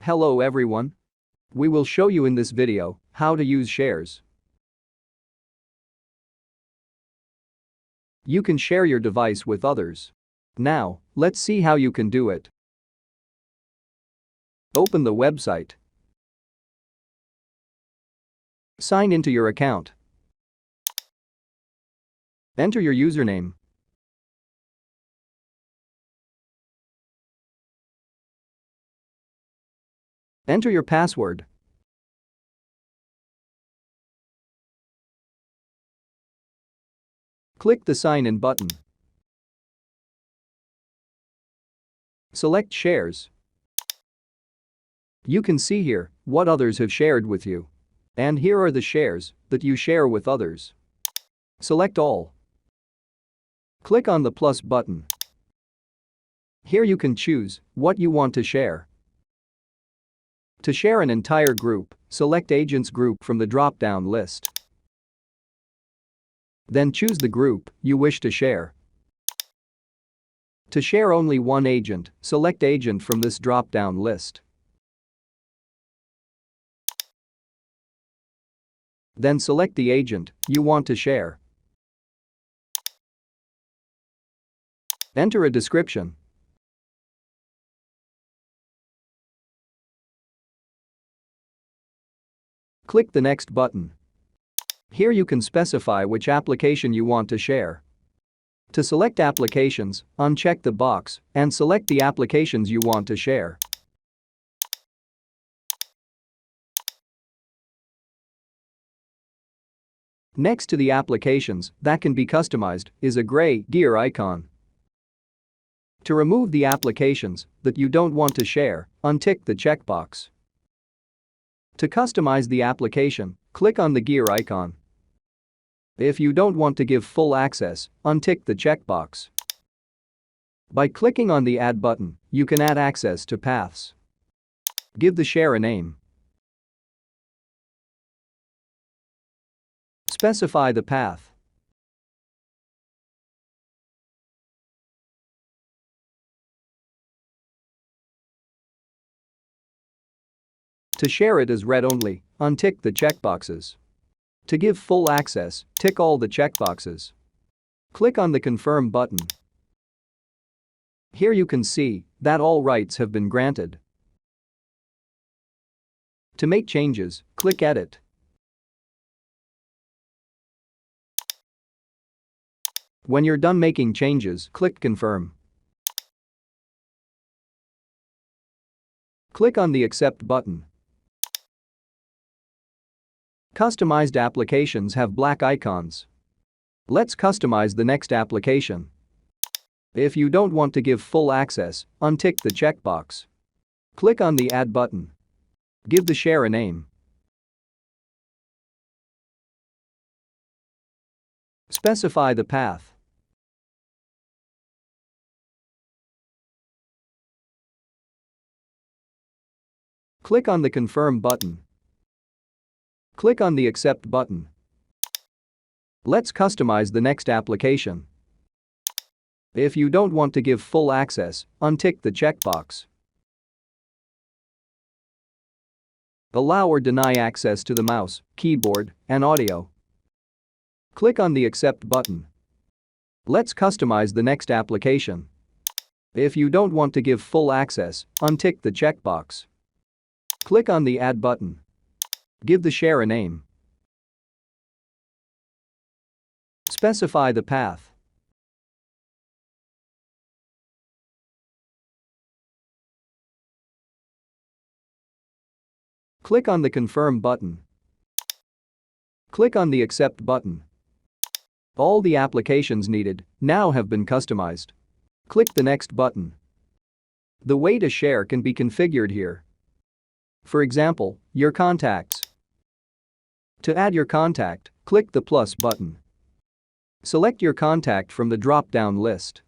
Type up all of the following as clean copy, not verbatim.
Hello everyone. We will show you in this video how to use shares. You can share your device with others. Now, let's see how you can do it. Open the website. Sign into your account. Enter your username. Enter your password. Click the Sign In button. Select Shares. You can see here what others have shared with you. And here are the shares that you share with others. Select All. Click on the plus button. Here you can choose what you want to share. To share an entire group, select Agents Group from the drop-down list. Then choose the group you wish to share. To share only one agent, select Agent from this drop-down list. Then select the agent you want to share. Enter a description. Click the Next button. Here you can specify which application you want to share. To select applications, uncheck the box and select the applications you want to share. Next to the applications that can be customized is a gray gear icon. To remove the applications that you don't want to share, untick the checkbox. To customize the application, click on the gear icon. If you don't want to give full access, untick the checkbox. By clicking on the Add button, you can add access to paths. Give the share a name. Specify the path. To share it as read only, untick the checkboxes. To give full access, tick all the checkboxes. Click on the Confirm button. Here you can see that all rights have been granted. To make changes, click Edit. When you're done making changes, click Confirm. Click on the Accept button. Customized applications have black icons. Let's customize the next application. If you don't want to give full access, untick the checkbox. Click on the Add button. Give the share a name. Specify the path. Click on the Confirm button. Click on the Accept button. Let's customize the next application. If you don't want to give full access, untick the checkbox. Allow or deny access to the mouse, keyboard, and audio. Click on the Accept button. Let's customize the next application. If you don't want to give full access, untick the checkbox. Click on the Add button. Give the share a name. Specify the path. Click on the Confirm button. Click on the Accept button. All the applications needed now have been customized. Click the Next button. The way to share can be configured here. For example, your contacts. To add your contact, click the plus button. Select your contact from the drop-down list.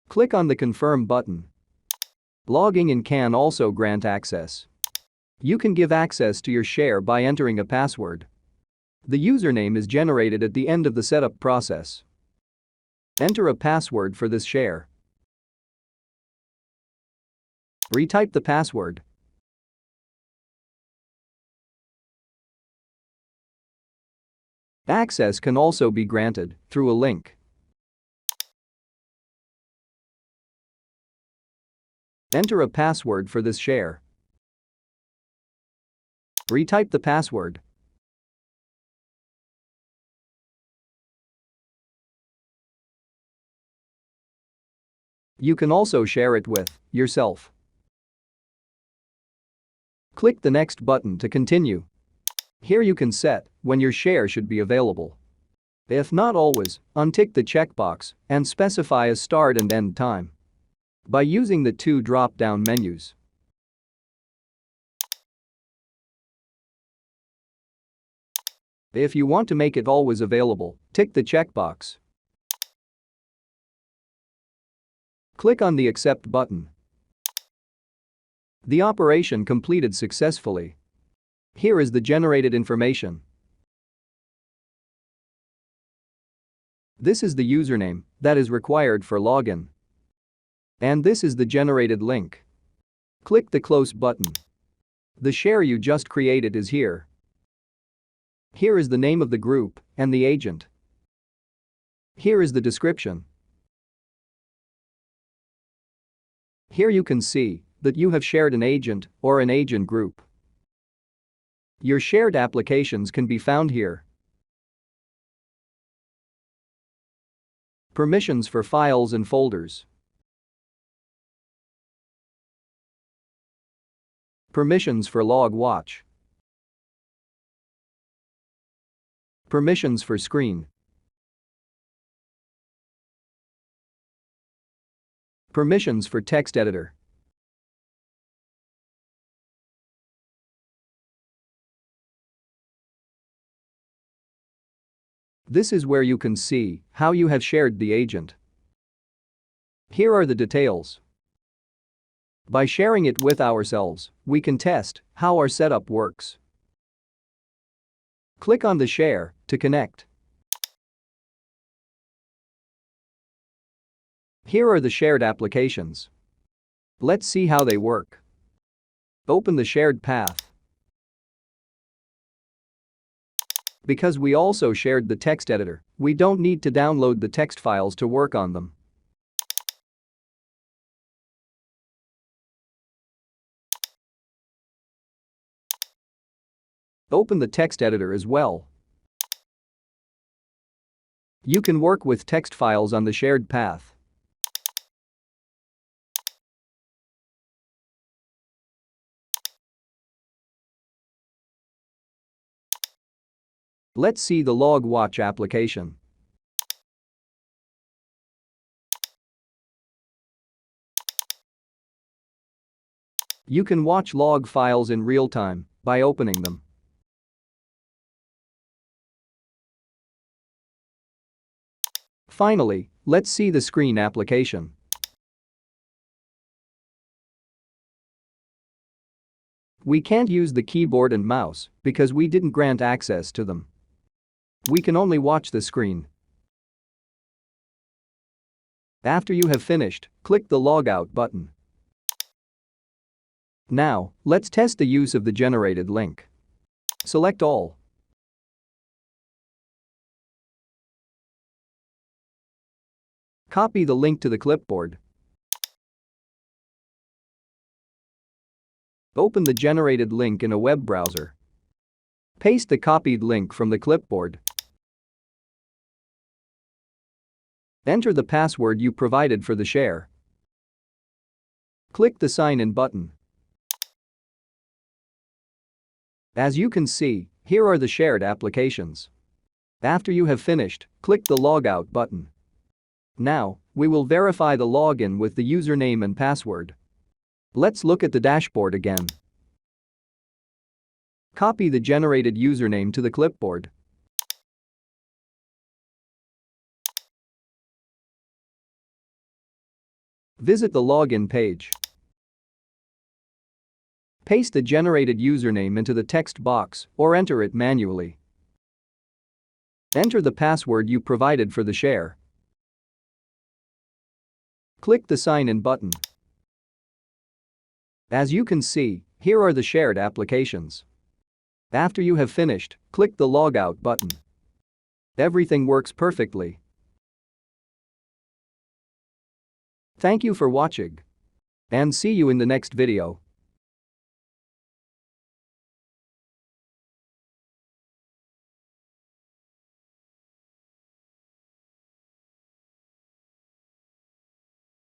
Click on the Confirm button. Logging in can also grant access. You can give access to your share by entering a password. The username is generated at the end of the setup process. Enter a password for this share. Retype the password. Access can also be granted through a link. Enter a password for this share. Retype the password. You can also share it with yourself. Click the next button to continue. Here you can set when your share should be available. If not always, untick the checkbox and specify a start and end time by using the two drop-down menus. If you want to make it always available, tick the checkbox. Click on the Accept button. The operation completed successfully. Here is the generated information. This is the username that is required for login. And this is the generated link. Click the Close button. The share you just created is here. Here is the name of the group and the agent. Here is the description. Here you can see that you have shared an agent or an agent group. Your shared applications can be found here. Permissions for files and folders. Permissions for log watch. Permissions for screen. Permissions for text editor. This is where you can see how you have shared the agent. Here are the details. By sharing it with ourselves, we can test how our setup works. Click on the share to connect. Here are the shared applications. Let's see how they work. Open the shared path. Because we also shared the text editor, we don't need to download the text files to work on them. Open the text editor as well. You can work with text files on the shared path. Let's see the log watch application. You can watch log files in real time by opening them. Finally, let's see the screen application. We can't use the keyboard and mouse because we didn't grant access to them. We can only watch the screen. After you have finished, click the Logout button. Now, let's test the use of the generated link. Select all. Copy the link to the clipboard. Open the generated link in a web browser. Paste the copied link from the clipboard. Enter the password you provided for the share. Click the Sign In button. As you can see, here are the shared applications. After you have finished, click the Logout button. Now, we will verify the login with the username and password. Let's look at the dashboard again. Copy the generated username to the clipboard. Visit the login page. Paste the generated username into the text box or enter it manually. Enter the password you provided for the share. Click the Sign In button. As you can see, here are the shared applications. After you have finished, click the Logout button. Everything works perfectly. Thank you for watching. And see you in the next video.